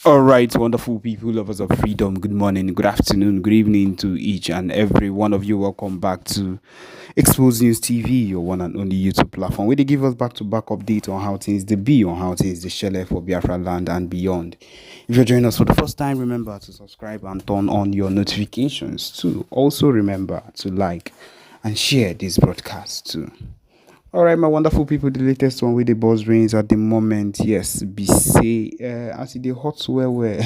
All right, wonderful people, lovers of freedom. Good morning, good afternoon, good evening to each and every one of you. Welcome back to Expose News TV, your one and only YouTube platform, where they give us back-to-back update on how things they be, on how things they share for Biafraland and beyond. If you're joining us for the first time, remember to subscribe and turn on your notifications too. Also, remember to like and share this broadcast too. All right, my wonderful people, the latest one with the buzz rings at the moment. Yes, be say as the hot where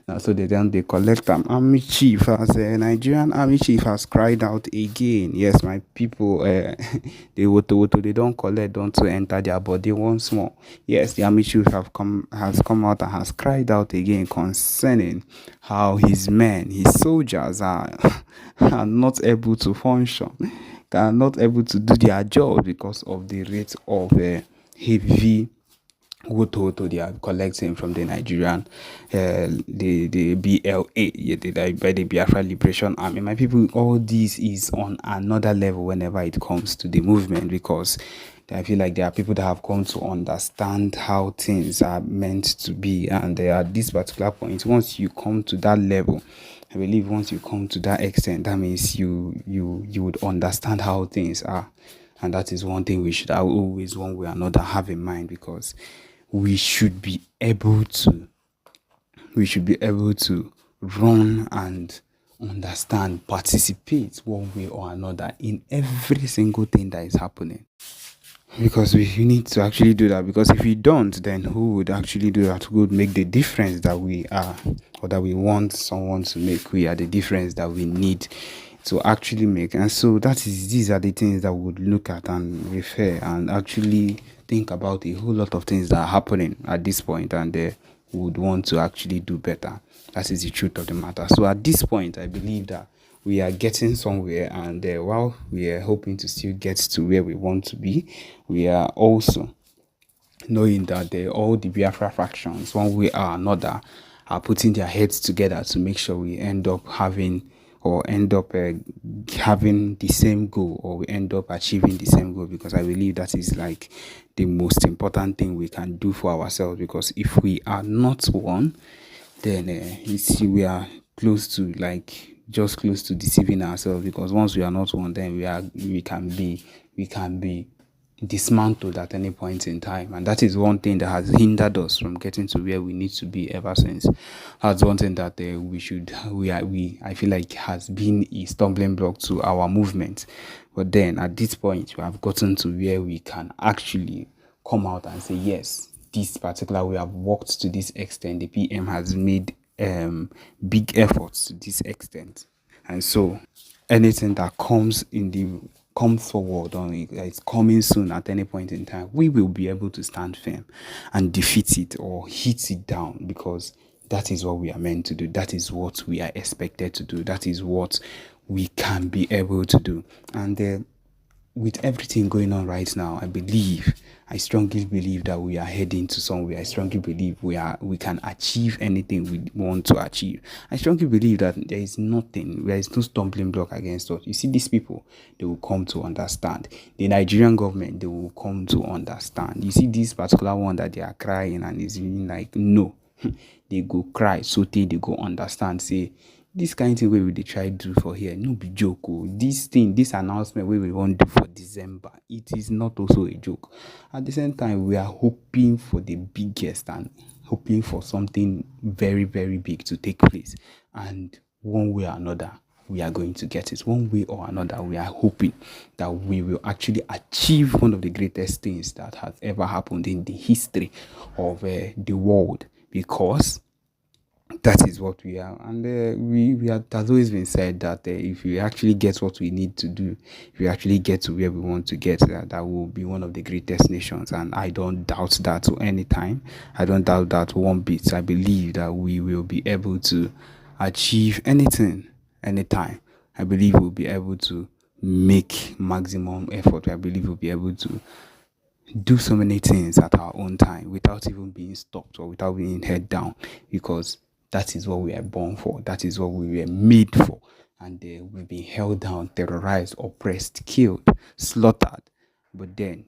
now so they collect army chief as Nigerian army chief has cried out again. Yes, my people, they don't collect, don't to enter their body once more. Yes, the army chief has come out and has cried out again concerning how his men, his soldiers are not able to function, are not able to do their job because of the rate of heavy woto they are collecting from the Nigerian, the BLA, yeah, by the Biafra Liberation Army. My people, all this is on another level whenever it comes to the movement, because I feel like there are people that have come to understand how things are meant to be, and at this particular point, once you come to that level, I believe once you come to that extent, that means you would understand how things are. And that is one thing we should always, one way or another, have in mind, because we should be able to run and understand, participate one way or another in every single thing that is happening. Because we need to actually do that. Because if we don't, then who would actually do that? Who would make the difference that we are, or that we want someone to make? We are the difference that we need to actually make. And so these are the things that we would look at and refer and actually think about a whole lot of things that are happening at this point, and would want to actually do better. That is the truth of the matter. So at this point, I believe that we are getting somewhere, and while we are hoping to still get to where we want to be, we are also knowing that all the Biafra factions, one way or another, are putting their heads together to make sure we end up having, or end up having the same goal, or we end up achieving the same goal, because I believe that is like the most important thing we can do for ourselves. Because if we are not one, then you see we are close to, like, just close to deceiving ourselves. Because once we are not one, then we can be dismantled at any point in time, and that is one thing that has hindered us from getting to where we need to be ever since. That's one thing that I feel like has been a stumbling block to our movement. But then at this point, we have gotten to where we can actually come out and say, yes, this particular we have worked to this extent. The PM has made big efforts to this extent, and so anything that comes forward, or it's coming soon at any point in time, we will be able to stand firm and defeat it or hit it down, because that is what we are meant to do. That is what we are expected to do. That is what we can be able to do. And with everything going on right now, I strongly believe that we are heading to somewhere. I strongly believe we can achieve anything we want to achieve. I strongly believe that there is no stumbling block against us. You see, these people, they will come to understand. The Nigerian government, they will come to understand. You see, this particular one that they are crying and is really like, no, they go cry, so they go understand, say, this kind of thing we dey try do for here no be joke. This announcement we want do for December, it is not also a joke. At the same time, we are hoping for the biggest and hoping for something very, very big to take place, and one way or another we are going to get it. One way or another, we are hoping that we will actually achieve one of the greatest things that has ever happened in the history of the world, because that is what we are. And it has always been said that if we actually get what we need to do, if we actually get to where we want to get, that will be one of the greatest nations. And I don't doubt that to any time. I don't doubt that one bit. I believe that we will be able to achieve anything, anytime. I believe we'll be able to make maximum effort. I believe we'll be able to do so many things at our own time without even being stopped or without being head down, because that is what we are born for. That is what we were made for. And we've been held down, terrorized, oppressed, killed, slaughtered. But then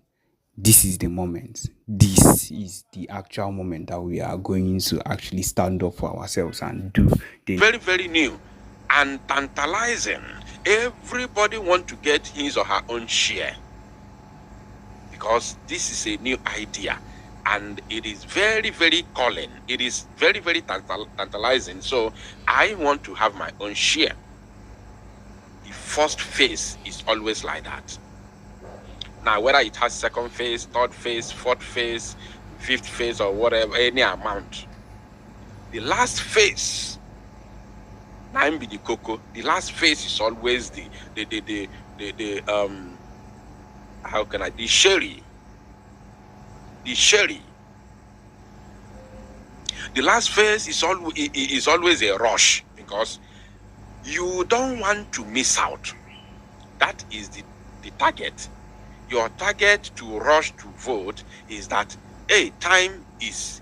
this is the moment. This is the actual moment that we are going to actually stand up for ourselves and do the very, very new and tantalizing. Everybody wants to get his or her own share because this is a new idea and it is very, very calling. It is very, very tantalizing. So I want to have my own share. The first phase is always like that. Now, whether it has second phase, third phase, fourth phase, fifth phase, or whatever, any amount, the last phase, now be the cocoa. The last phase is always the sherry. The sherry. The last phase is always a rush because you don't want to miss out. That is the target. Your target to rush to vote is that time is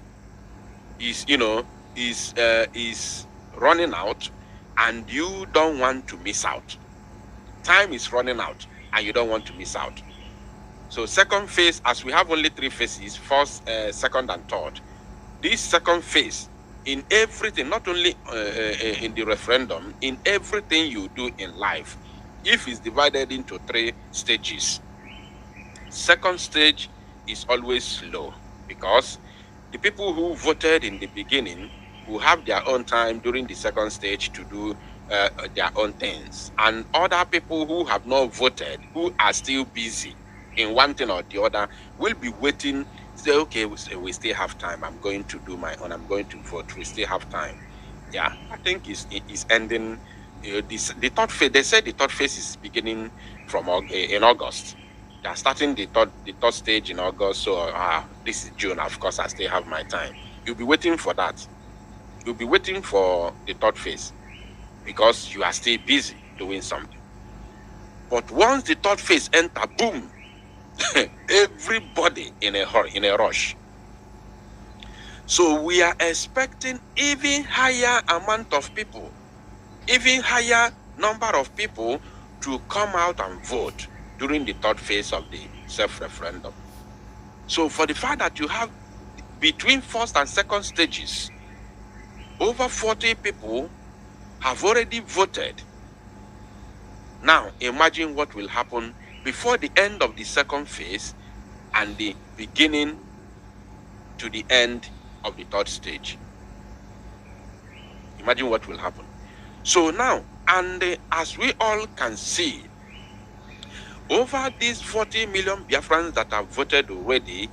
running out and you don't want to miss out. Time is running out and you don't want to miss out. So second phase, as we have only 3 phases, first, second and third, this second phase in everything, not only in the referendum, in everything you do in life, if it's divided into 3 stages, second stage is always slow because the people who voted in the beginning will have their own time during the second stage to do their own things, and other people who have not voted, who are still busy in one thing or the other, will be waiting. Say, okay, we still have time. I'm going to do my own. I'm going to vote. We still have time. Yeah, I think it's ending. The third phase. They said the third phase is beginning from in August. They are starting the third stage in August. So this is June. Of course, I still have my time. You'll be waiting for that. You'll be waiting for the third phase because you are still busy doing something. But once the third phase enter, boom, everybody in a hurry, in a rush. So we are expecting even higher amount of people, even higher number of people to come out and vote during the third phase of the self-referendum. So for the fact that you have between first and second stages, over 40 people have already voted. Now imagine what will happen before the end of the second phase and the beginning to the end of the third stage. Imagine what will happen. So now, and as we all can see, over these 40 million Biafrans that have voted already,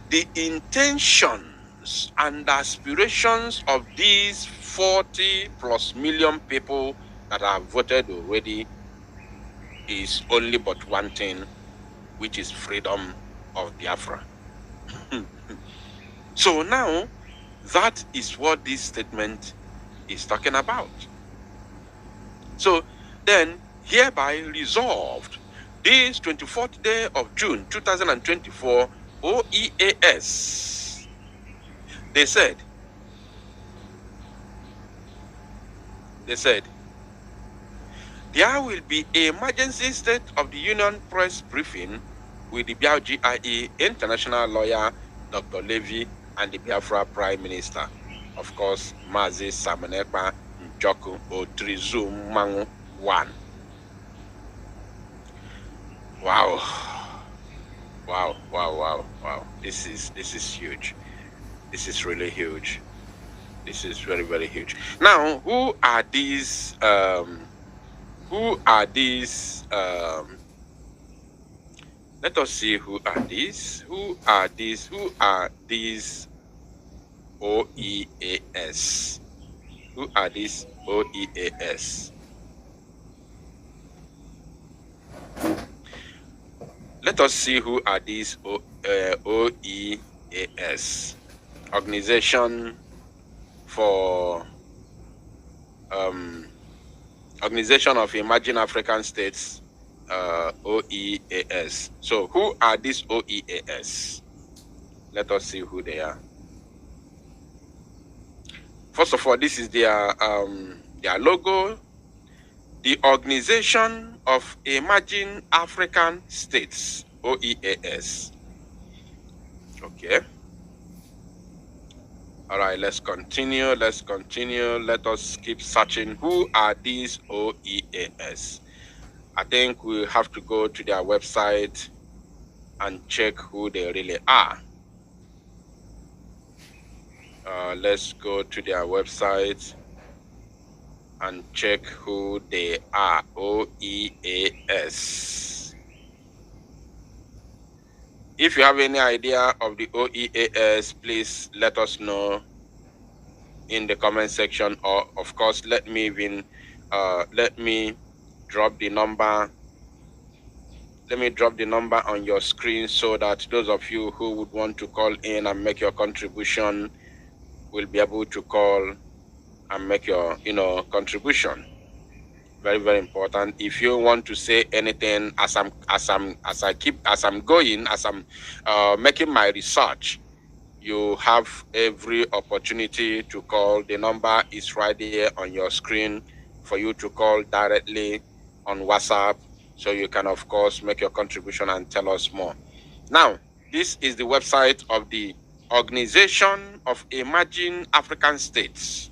the intentions and aspirations of these 40 plus million people that have voted already is only but one thing, which is freedom of Biafra. So now, that is what this statement is talking about. So then, hereby resolved, this 24th day of June 2024, OEAS, they said, there will be an emergency State of the Union press briefing with the GIE international lawyer, Dr. Levy, and the Biafra Prime Minister. Of course, Mazi Samanekpa Njoku Odrizu Mangu 1. Wow. This is huge. This is really huge. This is very, very huge. Now, who are these let us see who are these. Who are these OEAS? Who are these OEAS? Let us see who are these OEAS. Organization for Organization of Emerging African States, OEAS. So who are these OEAS? Let us see who they are. First of all, this is their logo. The Organization of Emerging African States, OEAS. Okay. All right, let's continue. Let's continue. Let us keep searching. Who are these OEAS? I think we have to go to their website and check who they really are. Let's go to their website and check who they are. OEAS. If you have any idea of the OEAS, please let us know in the comment section, or of course let me drop the number. Let me drop the number on your screen so that those of you who would want to call in and make your contribution will be able to call and make your contribution. Very, very important. If you want to say anything as I'm making my research, you have every opportunity to call. The number is right there on your screen for you to call directly on WhatsApp, so you can of course make your contribution and tell us more. Now, this is the website of the Organization of Emerging African States.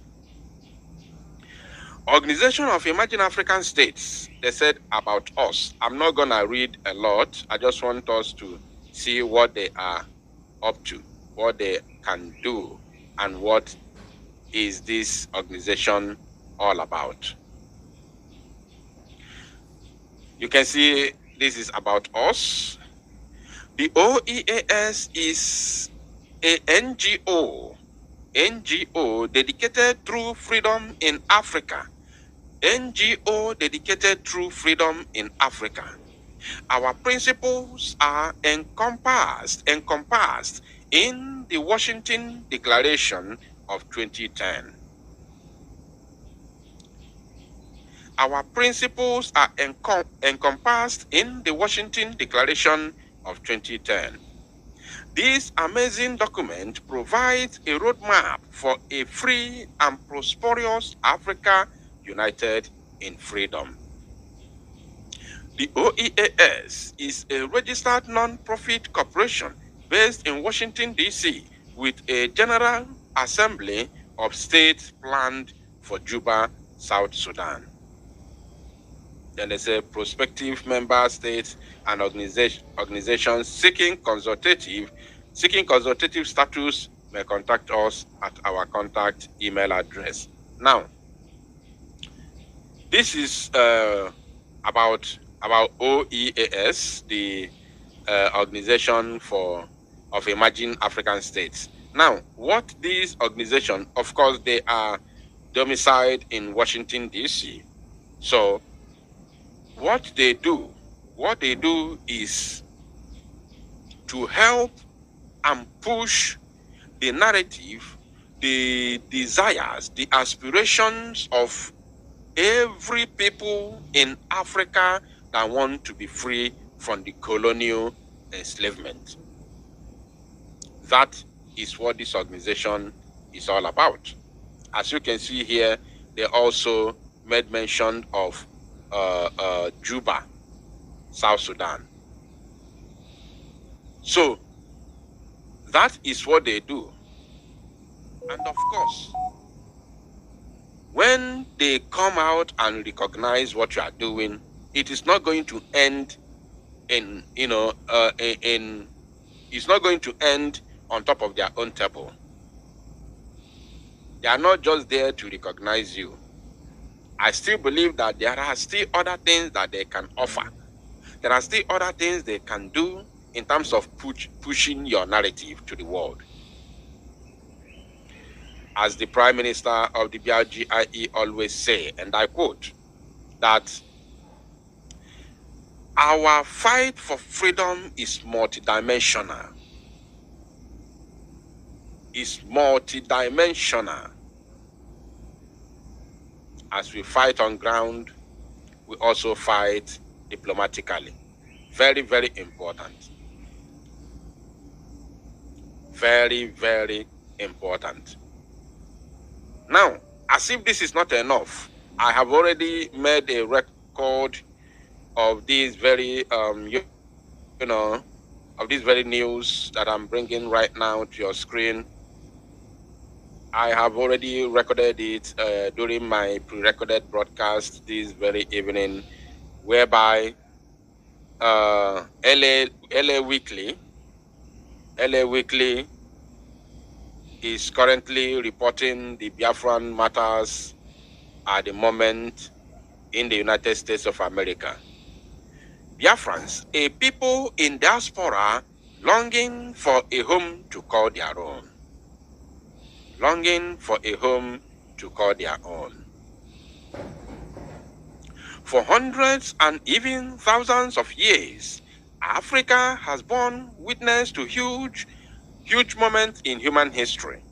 Organization of Emerging African States, they said about us. I'm not gonna read a lot. I just want us to see what they are up to, what they can do, and what is this organization all about. You can see this is about us. The OEAS is a NGO dedicated to freedom in Africa. NGO dedicated to freedom in Africa. Our principles are encompassed in the Washington Declaration of 2010. Our principles are encompassed in the Washington Declaration of 2010. This amazing document provides a roadmap for a free and prosperous Africa united in freedom. The OEAS is a registered non-profit corporation based in Washington, D.C., with a General Assembly of States planned for Juba, South Sudan. Then there's a prospective member states and organizations seeking consultative status may contact us at our contact email address. Now, this is about OEAS, the Organization of Emerging African States. Now, what these organizations, of course, they are domiciled in Washington, D.C. So, what they do is to help and push the narrative, the desires, the aspirations of every people in Africa that want to be free from the colonial enslavement. That is what this organization is all about. As you can see here, they also made mention of Juba, South Sudan. So that is what they do. And of course, when they come out and recognize what you are doing, it is not going to end it's not going to end on top of their own table. They are not just there to recognize you. I still believe that there are still other things that they can offer. There are still other things they can do in terms of pushing your narrative to the world. As the Prime Minister of the BRGIE always say, and I quote, that our fight for freedom is multidimensional. It's multidimensional. As we fight on ground, we also fight diplomatically. Very, very important. Very, very important. Now, as if this is not enough, I have already made a record of these very, of this very news that I'm bringing right now to your screen. I have already recorded it during my pre-recorded broadcast this very evening, whereby LA Weekly is currently reporting the Biafran matters at the moment in the United States of America. Biafrans, a people in diaspora longing for a home to call their own. Longing for a home to call their own. For hundreds and even thousands of years, Africa has borne witness to huge moments in human history.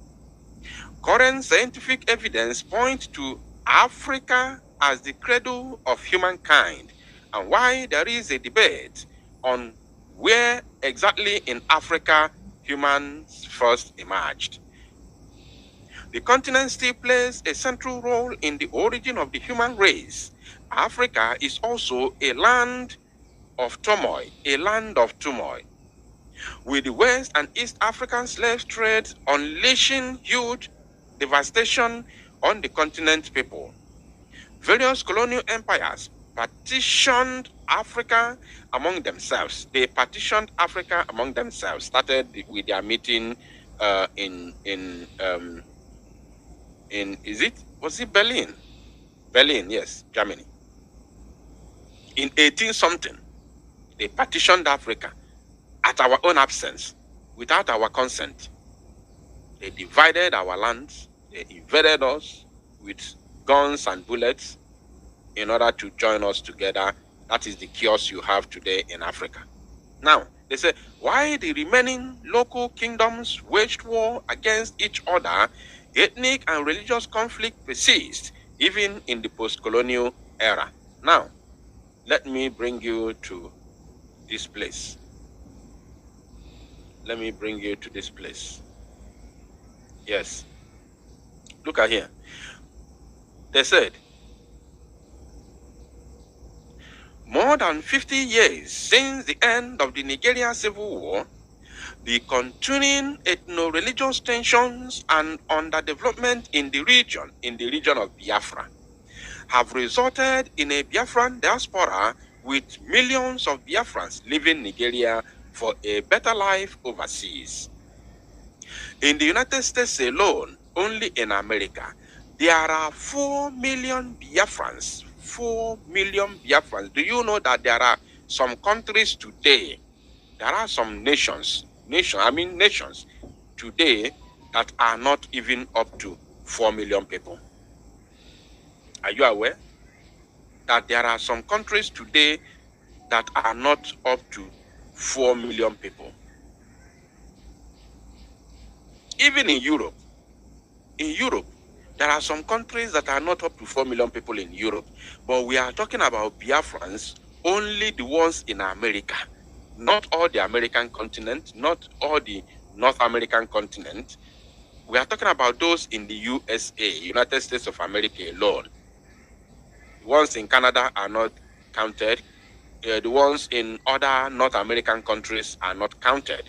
Current scientific evidence points to Africa as the cradle of humankind, and why there is a debate on where exactly in Africa humans first emerged. The continent still plays a central role in the origin of the human race. Africa is also a land of turmoil, with the West and East African slave trade unleashing huge devastation on the continent's people. Various colonial empires partitioned Africa among themselves. They partitioned Africa among themselves. Started with their meeting was it Berlin? Berlin, yes, Germany. In 18 something, they partitioned Africa at our own absence, without our consent. They divided our lands, they invaded us with guns and bullets in order to join us together. That is the chaos you have today in Africa. Now, they say, why the remaining local kingdoms waged war against each other, ethnic and religious conflict persists even in the post-colonial era. Now, let me bring you to this place. Let me bring you to this place. Yes. Look at here. They said, more than 50 years since the end of the Nigerian Civil War, the continuing ethno-religious tensions and underdevelopment in the region of Biafra, have resulted in a Biafran diaspora with millions of Biafrans leaving Nigeria for a better life overseas. In the United States alone, only in America, there are 4 million Biafrans. 4 million Biafrans. Do you know that there are some countries today, there are some nations today that are not even up to 4 million people? Are you aware that there are some countries today that are not up to 4 million people? Even in Europe, there are some countries that are not up to 4 million people in Europe. But we are talking about Biafrans, only the ones in America. Not all the American continent, not all the North American continent. We are talking about those in the USA, United States of America alone. The ones in Canada are not counted. The ones in other North American countries are not counted.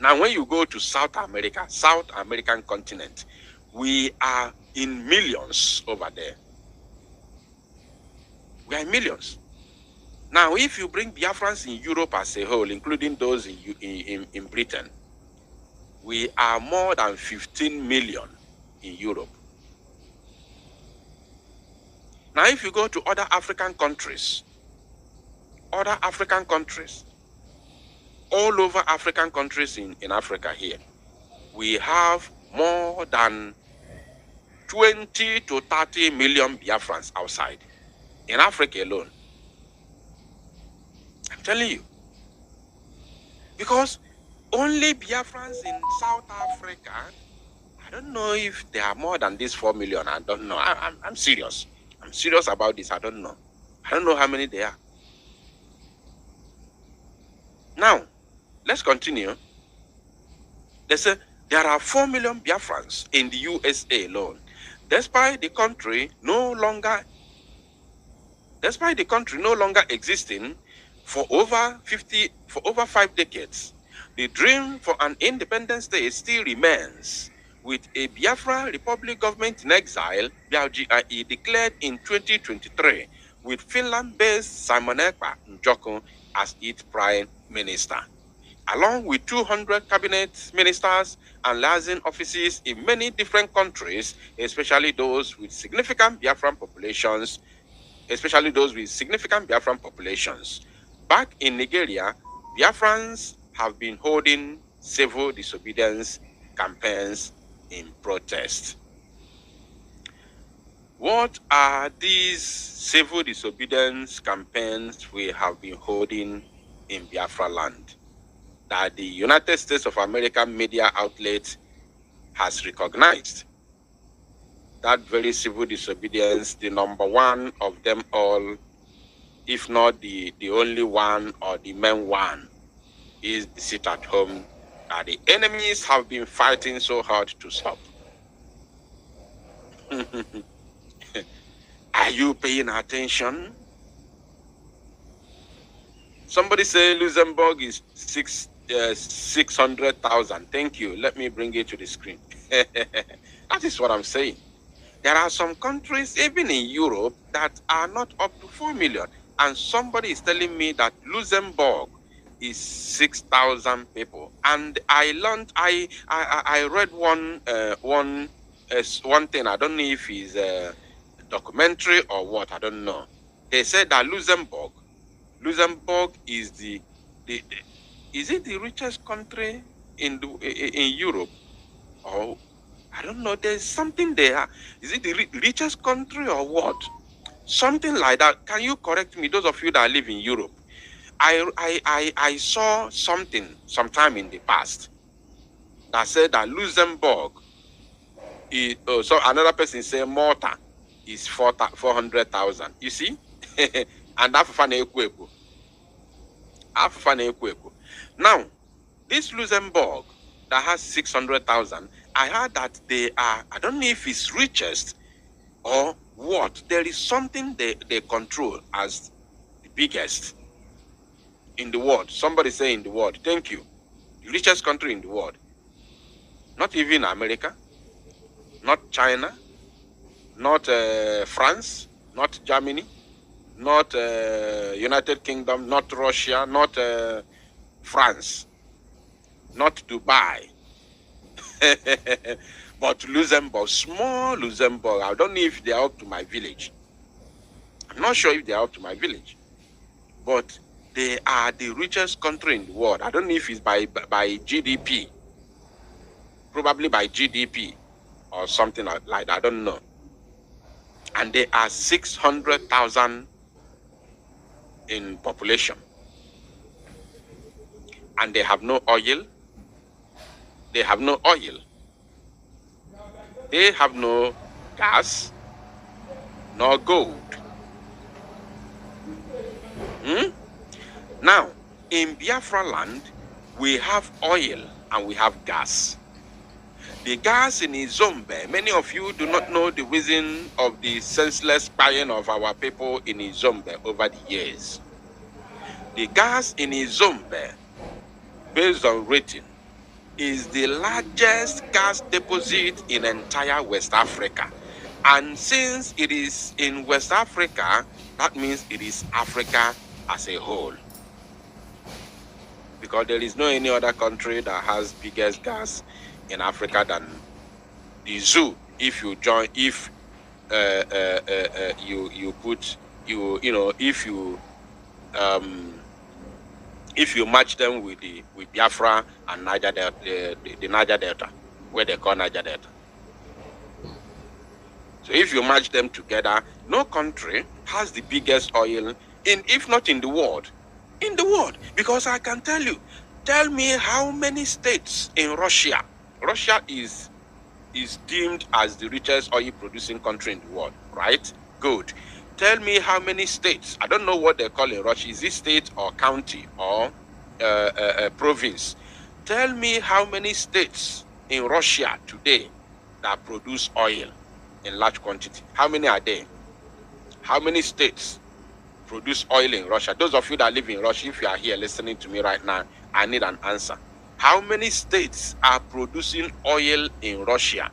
Now, when you go to South American continent, we are in millions over there. We are in millions. Now, if you bring Biafrans in Europe as a whole, including those in Britain, we are more than 15 million in Europe. Now, if you go to other African countries, all over African countries in Africa here, we have more than 20 to 30 million Biafrans outside. In Africa alone. I'm telling you. Because only Biafrans in South Africa, I don't know if there are more than this 4 million. I don't know. I'm serious. I'm serious about this. I don't know. I don't know how many there are. Now, let's continue. They say there are 4 million Biafrans in the USA alone, despite the country no longer existing For over 5 decades, the dream for an independent state still remains, with a Biafra Republic government in exile, BRGIE, declared in 2023, with Finland-based Simon Ekpa Njoko as its prime minister, along with 200 cabinet ministers and liaison offices in many different countries, especially those with significant Biafran populations. Back in Nigeria, Biafrans have been holding civil disobedience campaigns in protest. What are these civil disobedience campaigns we have been holding in Biafraland that the United States of America media outlet has recognized? That very civil disobedience, the number one of them all, if not the only one or the main one, is the sit at home that the enemies have been fighting so hard to stop. Are you paying attention? Somebody say Luxembourg is 600,000. Thank you. Let me bring it to the screen. That is what I'm saying. There are some countries, even in Europe, that are not up to 4 million. And somebody is telling me that Luxembourg is 6,000 people. And I learned, I read one thing. I don't know if it's a documentary or what. I don't know. They said that Luxembourg is is it the richest country in Europe? Or I don't know. There's something there. Is it the richest country or what? Something like that. Can you correct me, those of you that live in Europe? I saw something sometime in the past that said that Luxembourg is, so another person said Malta is 400,000. You see? And now, this Luxembourg that has 600,000, I heard that they are, I don't know if it's richest or what. There is something they control as the biggest in the world. Somebody say in the world. Thank you. The richest country in the world. Not even America, not China, not France, not Germany, not United Kingdom, not Russia, not France, not Dubai. But Luxembourg, small Luxembourg, I don't know if they are up to my village. I'm not sure if they are up to my village. But they are the richest country in the world. I don't know if it's by GDP. Probably by GDP or something like that. I don't know. And they are 600,000 in population. And they have no oil. They have no oil. They have no gas, no gold. Now, in Biafraland, we have oil and we have gas. The gas in Izombe, many of you do not know the reason of the senseless spying of our people in Izombe over the years. The gas in Izombe, based on rating, is the largest gas deposit in entire West Africa. And since it is in West Africa, that means it is Africa as a whole. Because there is no any other country that has biggest gas in Africa than the zoo. If you join, if if you match them with Biafra and Niger Delta, the Niger Delta, where they call Niger Delta. So if you match them together, no country has the biggest oil if not in the world. In the world, because I can tell you, tell me how many states in Russia. Russia is deemed as the richest oil producing country in the world, right? Good. Tell me how many states. I don't know what they call in Russia. Is it state or county or province? Tell me how many states in Russia today that produce oil in large quantity. How many are there? How many states? produce oil in Russia? Those of you that live in Russia, if you are here listening to me right now, I need an answer. How many states are producing oil in Russia?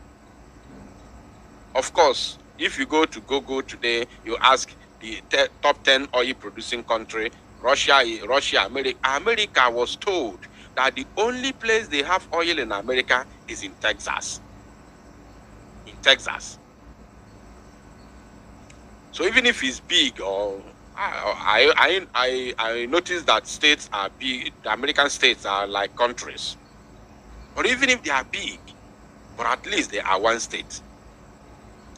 Of course, if you go to Google today, you ask the top 10 oil producing country, Russia, America. America was told that the only place they have oil in America is in Texas. In Texas. So even if it's big, or I noticed that states are big, the American states are like countries. But even if they are big, but at least they are one state.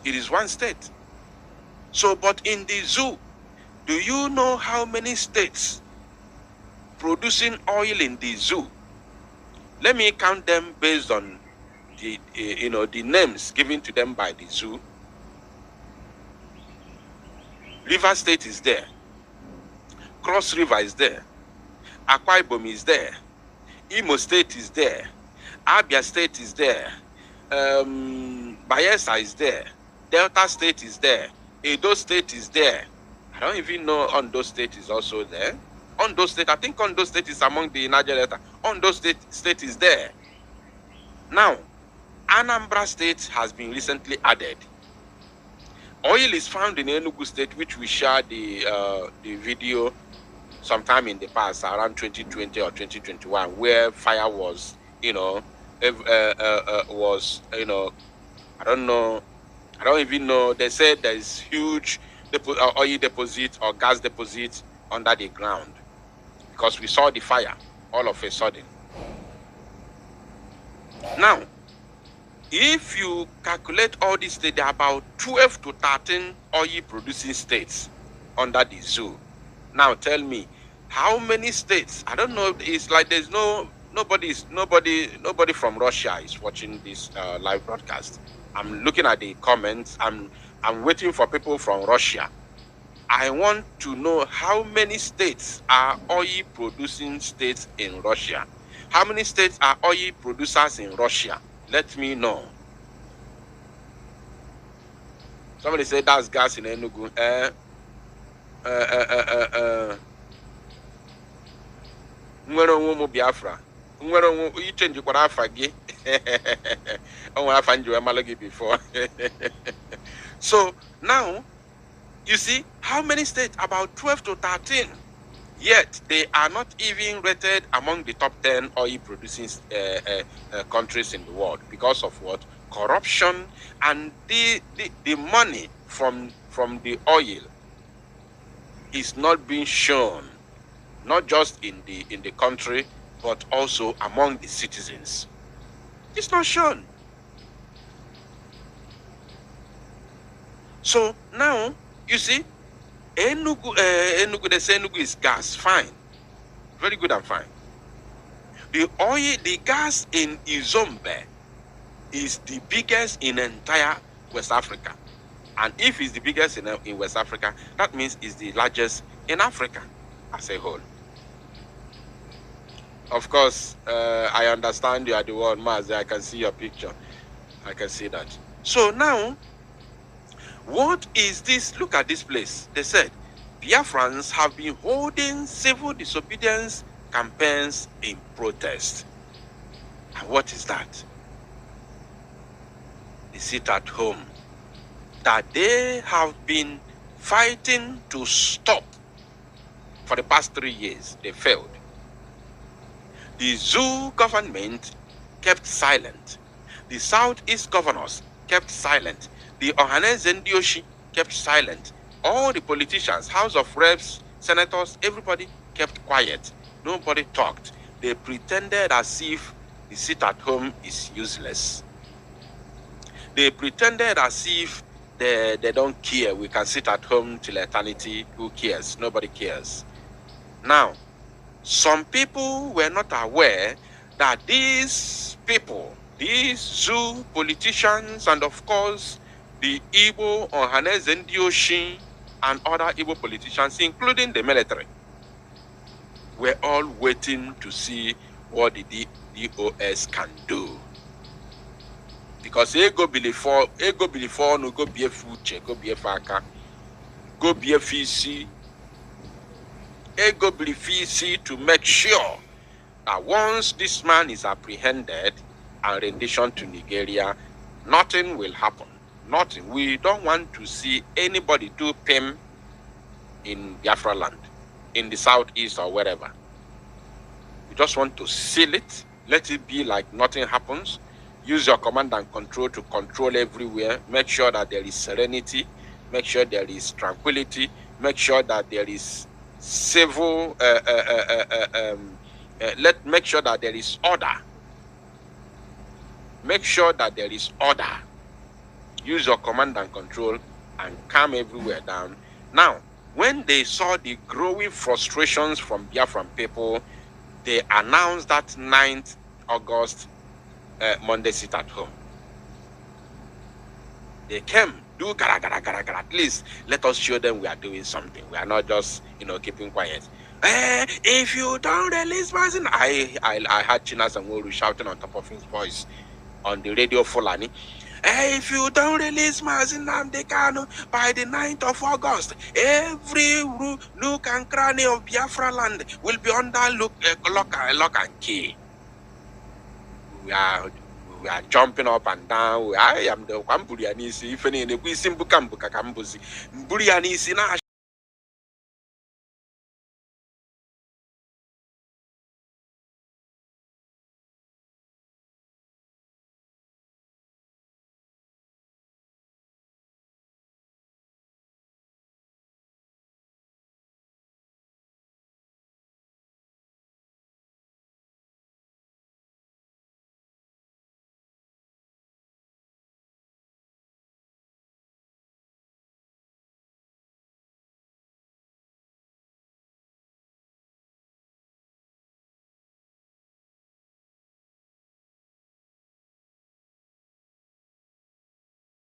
It is one state. So, but in the zoo, do you know how many states producing oil in the zoo? Let me count them based on the the names given to them by the zoo. River State is there. Cross River is there. Akwa Ibom is there. Imo State is there. Abia State is there. Bayelsa is there. Delta State is there. Edo State is there. I don't even know Ondo State is also there. Ondo State, I think Ondo State is among the Niger Delta. Ondo State is there. Now, Anambra State has been recently added. Oil is found in Enugu State, which we shared the video sometime in the past, around 2020 or 2021, where fire was, I don't know. I don't even know. They said there is huge oil deposit or gas deposit under the ground because we saw the fire all of a sudden. Now, if you calculate all these states, there are about 12 to 13 oil producing states under the zoo. Now tell me, how many states? I don't know. It's like there's nobody from Russia is watching this live broadcast. I'm looking at the comments. I'm waiting for people from Russia. I want to know how many states are oil producing states in Russia. How many states are oil producers in Russia? Let me know. Somebody said that's gas in Enugu. Nwere onwe ụmụ Biafra. Nwere onwe you change kwara afa gị. Onwe afa nji we malo gị before. So now you see how many states? About 12 to 13. Yet they are not even rated among the top 10 oil producing countries in the world because of what? Corruption, and the money from the oil is not being shown, not just in the country but also among the citizens. It's not shown. So now you see, Enugu, they say Enugu is gas, fine, very good and fine. The gas in Izombe is the biggest in entire West Africa. And if it's the biggest in West Africa, that means it's the largest in Africa as a whole. Of course, I understand you are the one, Mazi. I can see your picture. I can see that. So now, what is this? Look at this place. They said, Biafrans have been holding civil disobedience campaigns in protest. And what is that? They sit at home. That they have been fighting to stop for the past 3 years. They failed. The zoo government kept silent. The Southeast governors kept silent. The Ohaneze Ndioshi kept silent. All the politicians, House of Reps, senators, everybody kept quiet. Nobody talked. They pretended as if the sit at home is useless. They pretended as if they don't care. We can sit at home till eternity. Who cares? Nobody cares. Now, some people were not aware that these people, these zoo politicians, and of course, the Igbo, Ohaneze Ndioshi, and other Igbo politicians, including the military, were all waiting to see what the DOS can do. Because ego before no go be a fuche, go be a faka, go be a fisi, ego blifisi to make sure that once this man is apprehended and rendition to Nigeria, nothing will happen. Nothing. We don't want to see anybody do PIM in Biafraland, in the southeast or wherever. We just want to seal it, let it be like nothing happens. Use your command and control to control everywhere. Make sure that there is serenity. Make sure there is tranquility. Make sure that there is civil. Make sure that there is order. Make sure that there is order. Use your command and control and calm everywhere down. Now, when they saw the growing frustrations from Biafran people, they announced that 9th August Monday sit at home. They came, do gara gara gara gara. At least let us show them we are doing something. We are not just, keeping quiet. If you don't release person, I had Chinas and Woru shouting on top of his voice on the radio Fulani. If you don't release Mazin Namdekano by the 9th of August, every nook and cranny of Biafraland will be under lock and key. We are jumping up and down. I am the Wamburianisi, if any, we simbukambuka kambuzi. Mburianisi na